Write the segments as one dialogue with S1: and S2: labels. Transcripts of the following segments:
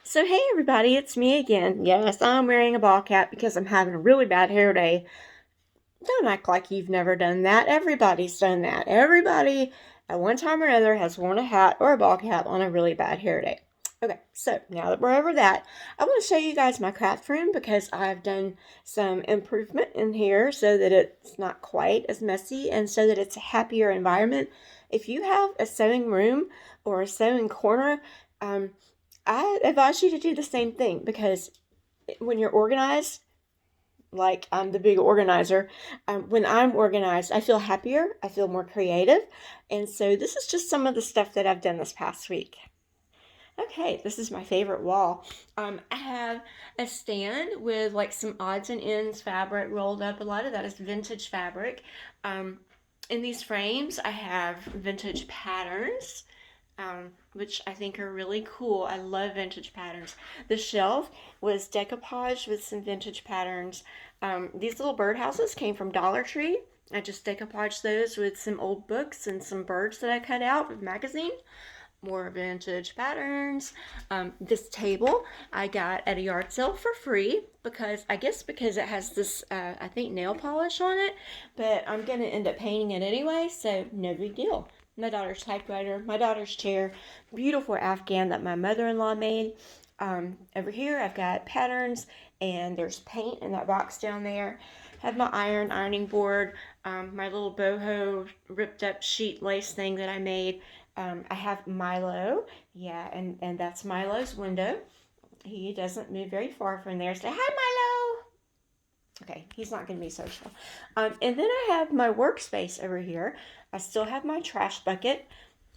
S1: So hey everybody, it's me again. Yes, I'm wearing a ball cap because I'm having a really bad hair day. Don't act like you've never done that. Everybody's done that. Everybody at one time or another has worn a hat or a ball cap on a really bad hair day. Okay, so now that we're over that, I want to show you guys my craft room because I've done some improvement in here so that it's not quite as messy and so that it's a happier environment. If you have a sewing room or a sewing corner, um, I advise you to do the same thing because when you're organized, like I'm the big organizer, when I'm organized, I feel happier, I feel more creative. And so this is just some of the stuff that I've done this past week. Okay, this is my favorite wall. I have a stand with like some odds and ends fabric rolled up. A lot of that is vintage fabric. Um, in these frames, I have vintage patterns, which I think are really cool. I love vintage patterns. The shelf was decoupage with some vintage patterns. These little birdhouses came from Dollar Tree. I just decoupaged those with some old books and some birds that I cut out with magazine. More vintage patterns. This table I got at a yard sale for free because I guess because it has this, I think, nail polish on it, but I'm going to end up painting it anyway, so no big deal. My daughter's typewriter, my daughter's chair, beautiful Afghan that my mother-in-law made. Over here I've got patterns and there's paint in that box down there. Have my ironing board, my little boho ripped up sheet lace thing that I made. I have Milo, yeah, and that's Milo's window. He doesn't move very far from there. Say hi, Milo. Okay, he's not going to be social. And then I have my workspace over here. I still have my trash bucket.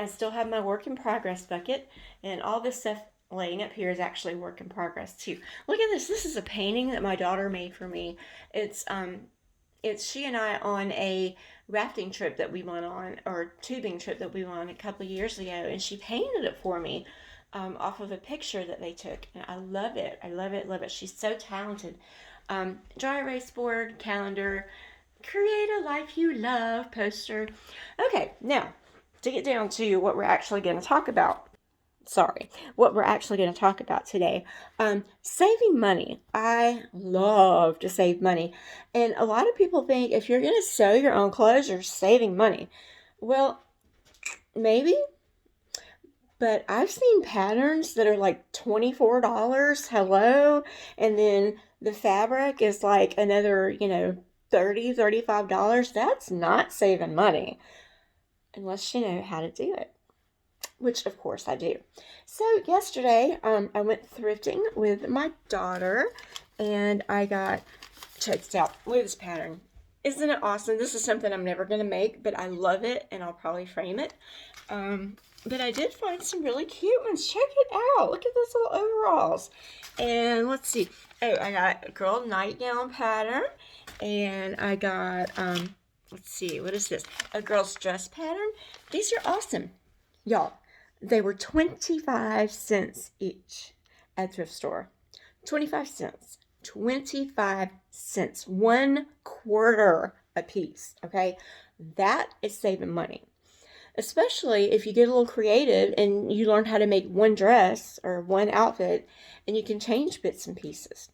S1: I still have my work in progress bucket, and all this stuff laying up here is actually work in progress too. Look at this. This is a painting that my daughter made for me. It's she and I on a rafting trip that we went on, or tubing trip that we went on a couple of years ago, and she painted it for me off of a picture that they took, and I love it. I love it, love it. She's so talented. Dry erase board, calendar, create a life you love poster. Okay, now to get down to what we're actually going to talk about. Sorry, what we're actually going to talk about today. Saving money. I love to save money. And a lot of people think if you're going to sew your own clothes, you're saving money. Well, maybe, but I've seen patterns that are like $24. Hello. And then the fabric is like another, $30, $35. That's not saving money unless you know how to do it, which of course I do. So yesterday, I went thrifting with my daughter, and I got, check this out, look at this pattern. Isn't it awesome? This is something I'm never going to make, but I love it, and I'll probably frame it. But I did find some really cute ones. Check it out. Look at those little overalls. And let's see. Oh, I got a girl nightgown pattern, and I got, let's see, what is this? A girl's dress pattern. These are awesome. Y'all, they were 25 cents each at thrift store. 25 cents. 25 cents. 1/4 a piece. Okay? That is saving money. Especially if you get a little creative and you learn how to make one dress or one outfit and you can change bits and pieces.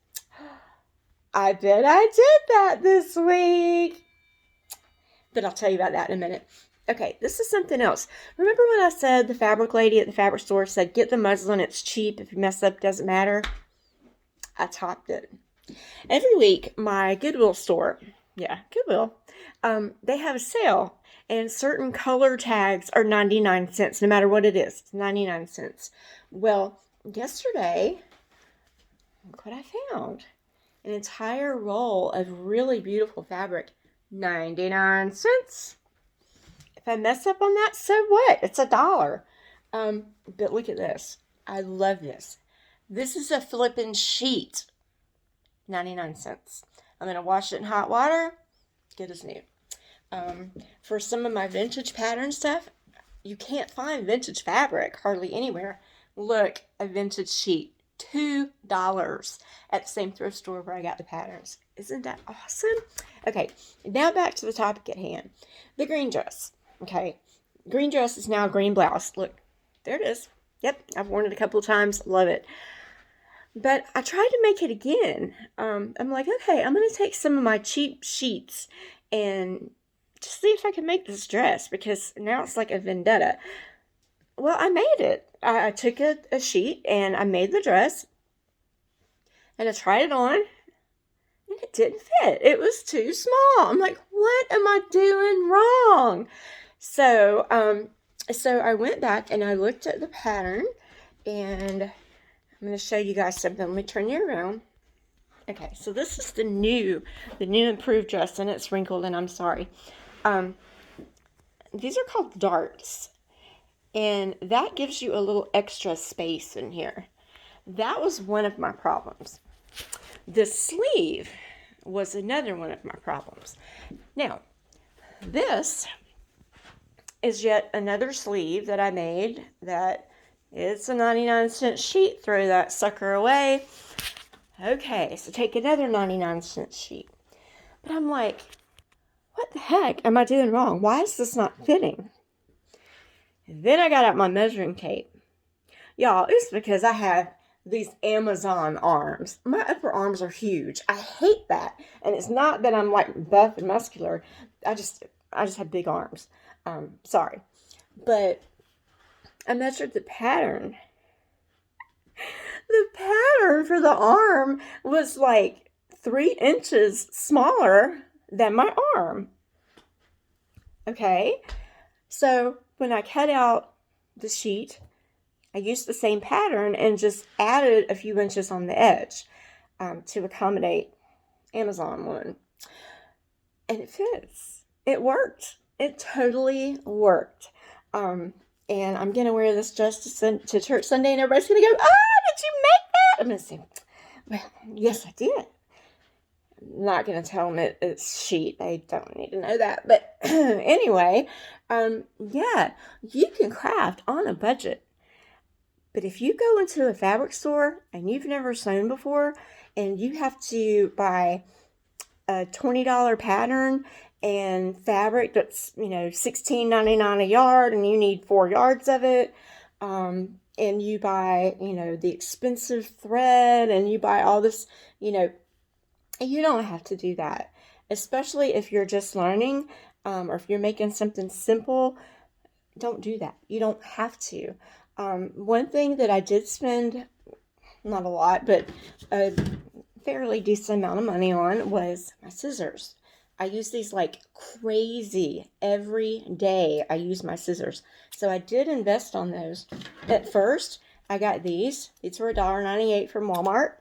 S1: I bet I did that this week. But I'll tell you about that in a minute. Okay, this is something else. Remember when I said the fabric lady at the fabric store said, get the muslin, it's cheap. If you mess up, it doesn't matter. I topped it. Every week, my Goodwill store, Goodwill, they have a sale. And certain color tags are 99 cents, no matter what it is. It's 99 cents. Well, yesterday, look what I found. An entire roll of really beautiful fabric. 99 cents. If I mess up on that, so what? It's $1. But look at this. I love this. This is a flippin' sheet. 99 cents. I'm going to wash it in hot water. Good as new. For some of my vintage pattern stuff, you can't find vintage fabric hardly anywhere. Look, a vintage sheet. $2 at the same thrift store where I got the patterns. Isn't that awesome? Okay, now back to the topic at hand. The green dress. Okay, green dress is now green blouse. Look, there it is. Yep, I've worn it a couple of times. Love it. But I tried to make it again. I'm like, okay, I'm going to take some of my cheap sheets and just see if I can make this dress, because now it's like a vendetta. Well, I made it. I took a sheet and I made the dress, and I tried it on, and it didn't fit. It was too small. I'm like, what am I doing wrong? So, so I went back and I looked at the pattern, and I'm going to show you guys something. Let me turn you around. Okay, so this is the new improved dress, and it's wrinkled, and I'm sorry. These are called darts, and that gives you a little extra space in here. That was one of my problems. The sleeve was another one of my problems. Now, this is yet another sleeve that I made. That it's a 99-cent sheet. Throw that sucker away. Okay, so take another 99-cent sheet. But I'm like, what the heck am I doing wrong? Why is this not fitting? And then I got out my measuring tape. Y'all, it's because I have these Amazon arms. My upper arms are huge. I hate that. And it's not that I'm like buff and muscular. I just have big arms. Sorry. But I measured the pattern. The pattern for the arm was like 3 inches smaller than my arm. Okay. So when I cut out the sheet, I used the same pattern and just added a few inches on the edge to accommodate Amazon one. And it fits. It worked. It totally worked. And I'm going to wear this dress to church Sunday, and everybody's going to go, oh, did you make that? I'm going to say, well, yes, I did. I'm not going to tell them it's sheet. They don't need to know that. But anyway, yeah, you can craft on a budget. But if you go into a fabric store and you've never sewn before, and you have to buy a $20 pattern and fabric that's, $16.99 a yard, and you need 4 yards of it, and you buy, the expensive thread, and you buy all this, you don't have to do that. Especially if you're just learning, or if you're making something simple, don't do that. You don't have to. One thing that I did spend, not a lot, but a fairly decent amount of money on was my scissors. I use these like crazy every day. I use my scissors. So I did invest on those. At first, I got these. These were $1.98 from Walmart.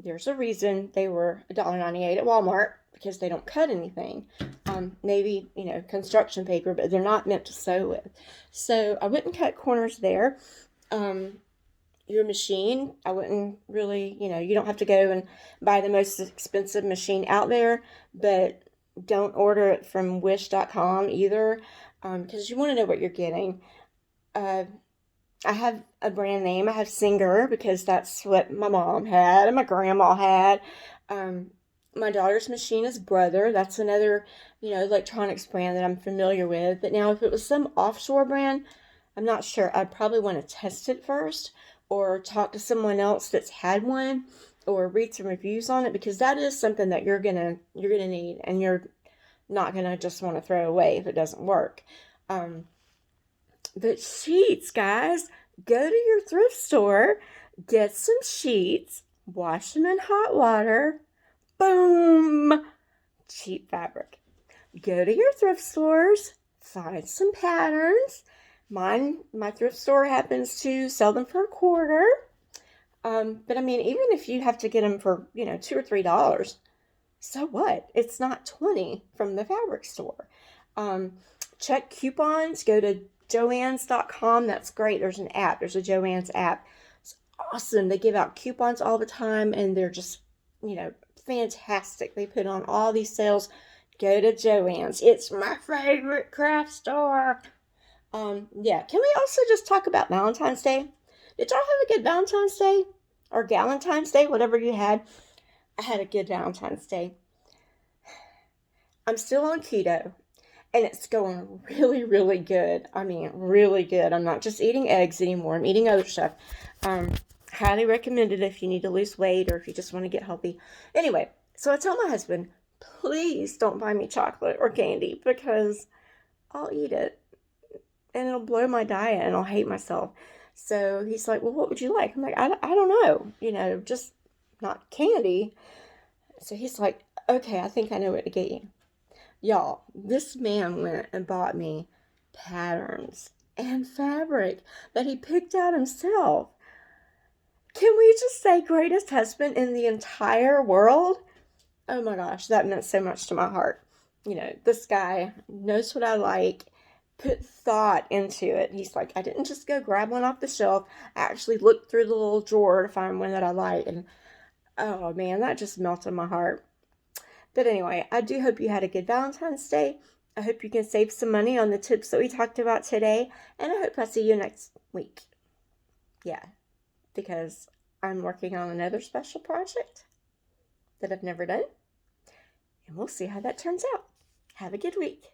S1: There's a reason they were $1.98 at Walmart, because they don't cut anything. Maybe, construction paper, but they're not meant to sew with. So I wouldn't cut corners there. Your machine, I wouldn't really, you don't have to go and buy the most expensive machine out there, but don't order it from wish.com either, because you want to know what you're getting. I have a brand name. I have Singer, because that's what my mom had and my grandma had. My daughter's machine is Brother. That's another, electronics brand that I'm familiar with. But now if it was some offshore brand, I'm not sure. I'd probably want to test it first, or talk to someone else that's had one, or read some reviews on it, because that is something that you're gonna need, and you're not gonna just want to throw away if it doesn't work. But sheets, guys, go to your thrift store, get some sheets, wash them in hot water. Boom! Cheap fabric. Go to your thrift stores, find some patterns. My thrift store happens to sell them for $1. But I mean, even if you have to get them for, $2 or $3, so what? It's not $20 from the fabric store. Check coupons. Go to Joanns.com. That's great. There's an app. There's a Joann's app. It's awesome. They give out coupons all the time, and they're just, fantastic. They put on all these sales. Go to Joann's. It's my favorite craft store. Yeah. Can we also just talk about Valentine's Day? Did y'all have a good Valentine's Day? Or Galentine's Day, whatever you had. I had a good Valentine's Day. I'm still on keto, and it's going really, really good. I mean, really good. I'm not just eating eggs anymore. I'm eating other stuff. highly recommend it if you need to lose weight or if you just want to get healthy. Anyway, so I tell my husband, please don't buy me chocolate or candy because I'll eat it and it'll blow my diet and I'll hate myself. So he's like, well, what would you like? I'm like, I don't know, just not candy. So he's like, okay, I think I know what to get you. Y'all, this man went and bought me patterns and fabric that he picked out himself. Can we just say greatest husband in the entire world? Oh my gosh, that meant so much to my heart. This guy knows what I like, put thought into it. He's like, I didn't just go grab one off the shelf. I actually looked through the little drawer to find one that I like. And oh man, that just melted my heart. But anyway, I do hope you had a good Valentine's Day. I hope you can save some money on the tips that we talked about today. And I hope I see you next week. Yeah, because I'm working on another special project that I've never done. And we'll see how that turns out. Have a good week.